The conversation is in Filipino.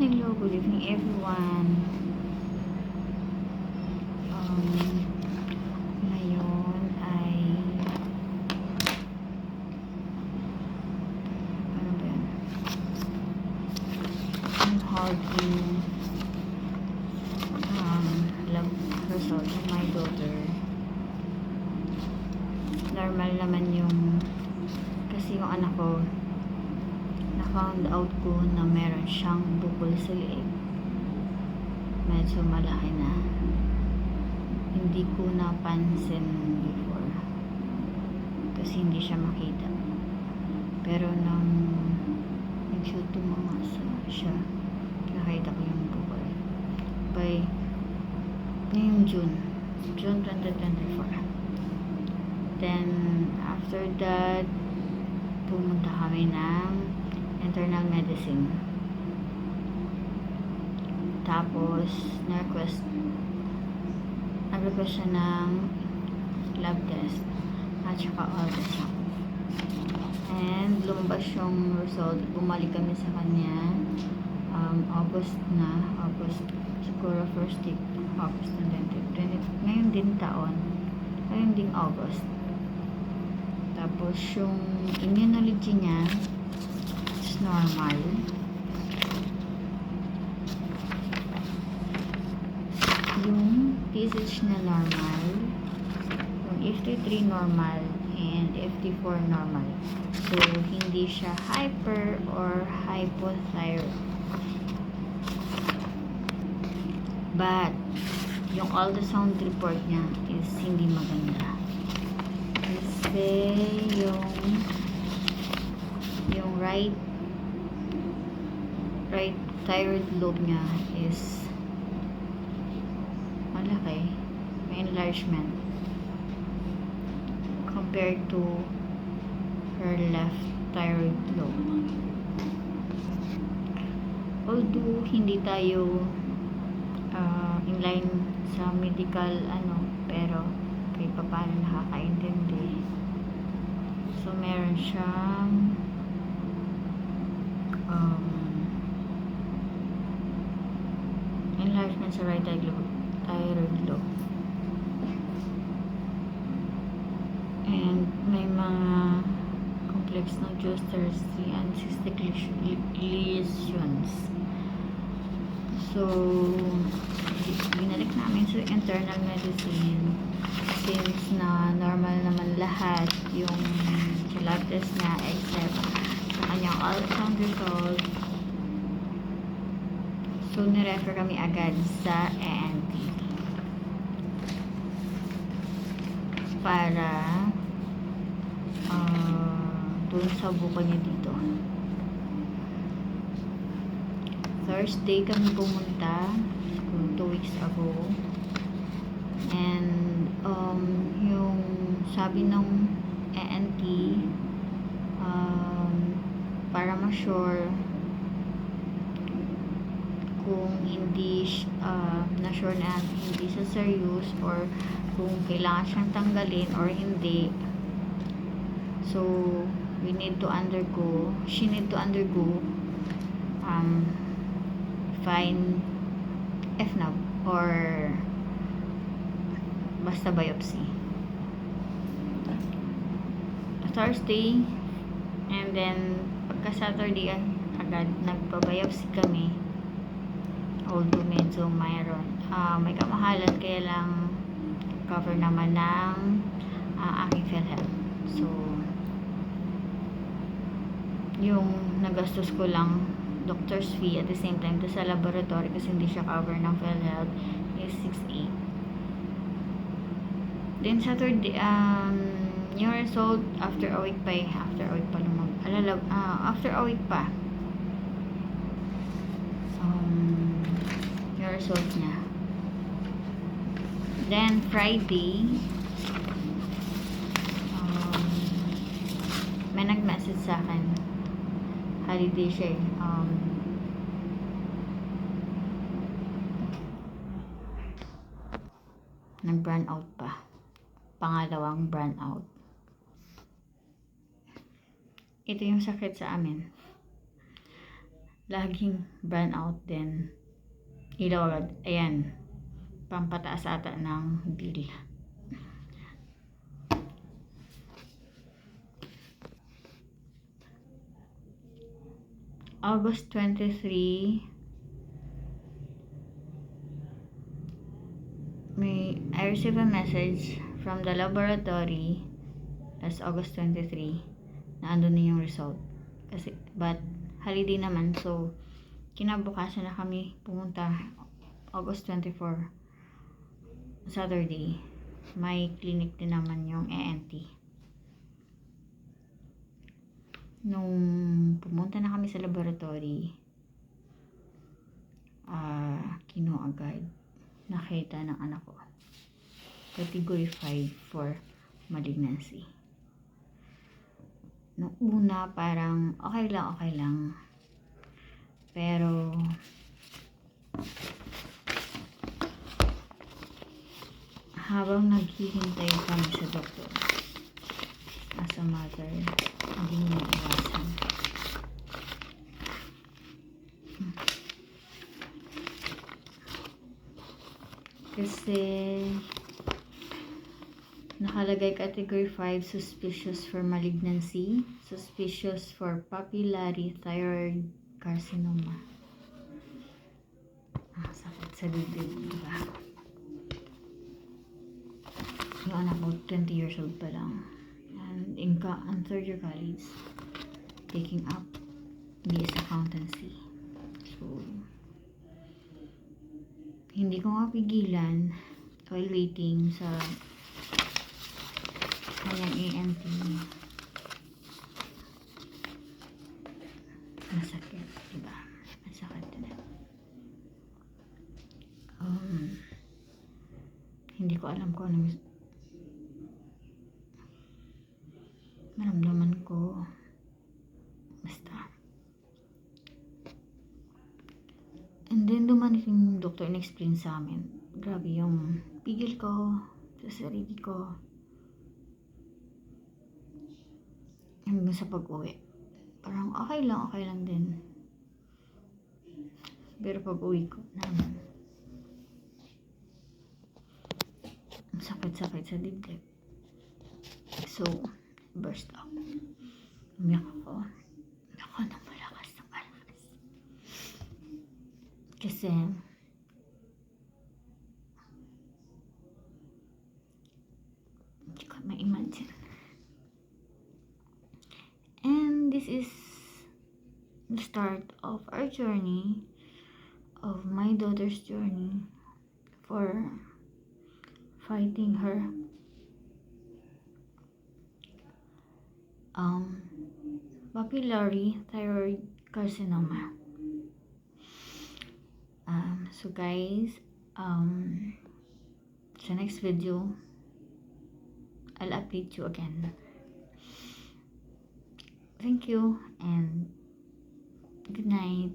Hello, good evening everyone. Ngayon ay ano ba yan? I'm holding lab result of my daughter. Normal naman yung kasi yung anak ko na-found out ko na meron siyang bukol sa leeg. Medyo malaki na. Hindi ko napansin before kasi hindi siya makita, pero nang nag-shoot mga siya, nakita ko yung bukol by ngayong June 2024. Then after that, pumunta kami ng internal medicine, tapos nag-request siya ng lab test at saka ultrasound, and lumabas yung result. Bumalik kami sa kanya August siguro first week August ng 2020, ngayon din August. Tapos yung immunology niya is normal. Yung TSH na normal, yung FT3 normal, and FT4 normal. So, hindi siya hyper or hypothyroid. But, yung ultrasound report niya is hindi maganda. Kasi, yung right thyroid lobe niya is malaki, may enlargement compared to her left thyroid lobe. Although hindi tayo inline sa medical pero kahit pa paano nakakaintindi. So meron siyang enlargement sa right thyroid lobe, and may mga complex nodulously and cystic lesions. So binalik namin sa internal medicine since na normal naman lahat yung lab test niya except sa kanyang ultrasound result. So nirefer kami agad sa ENT para dun sa bukol niya dito. Thursday kami pumunta, 2 weeks ago, and yung sabi ng ENT, para ma-sure kung hindi na-sure na hindi sa serious or kung kailangan siyang tanggalin or hindi. So she need to undergo fine FNAB or basta biopsy Thursday, and then pagka Saturday agad nagpa-biopsy kami. Although medyo mayroon may kamahalan, kaya lang cover naman ng aking PhilHealth. So yung nagastos ko lang doctor's fee at the same time to sa laboratory kasi hindi siya cover ng PhilHealth is 6,800. Then Saturday yung result after a week pa yung result niya. Then Friday may nag-message sa akin, holiday siya nag-burn out pa, pangalawang burn out. Ito yung sakit sa amin, laging burn out din. Ilaw agad. Ayan. Pampataas ata ng bill. August 23, I received a message from the laboratory. That's August 23 na andun na yung result. But holiday naman, so kinabukasan na kami pumunta. August 24, Saturday, may clinic din naman yung ENT. Nung pumunta na kami sa laboratory, agad nakita ng anak ko category 5 for malignancy. Nung una parang okay lang, pero habang naghihintay kami sa doktor, as a mother, hindi mo iwasan. Kasi nakalagay category 5, suspicious for malignancy, suspicious for papillary thyroid carcinoma. Sakit sa dibdib, diba? Yung anak ko 20 years old pa lang, and in third year college, taking up BS accountancy. So hindi ko mapigilan while waiting sa kanyang ENT. Masakit, diba? Masakit na. Hindi ko alam kung anong maramdaman ko. Basta. And then dumating yung doctor and explain sa amin. Grabe yung pigil ko sa sarili ko. Hanggang sa pag-uwi. Parang okay lang din. Pero pag-uwi ko naman, sakit-sakit sa dibdib. So, burst out. Umiyak ako. Ako na malakas. Kasi hindi ko ma-imagine. And this is the start of our journey, of my daughter's journey for fighting her papillary thyroid carcinoma. So guys, sa next video, I'll update you again. Thank you and good night.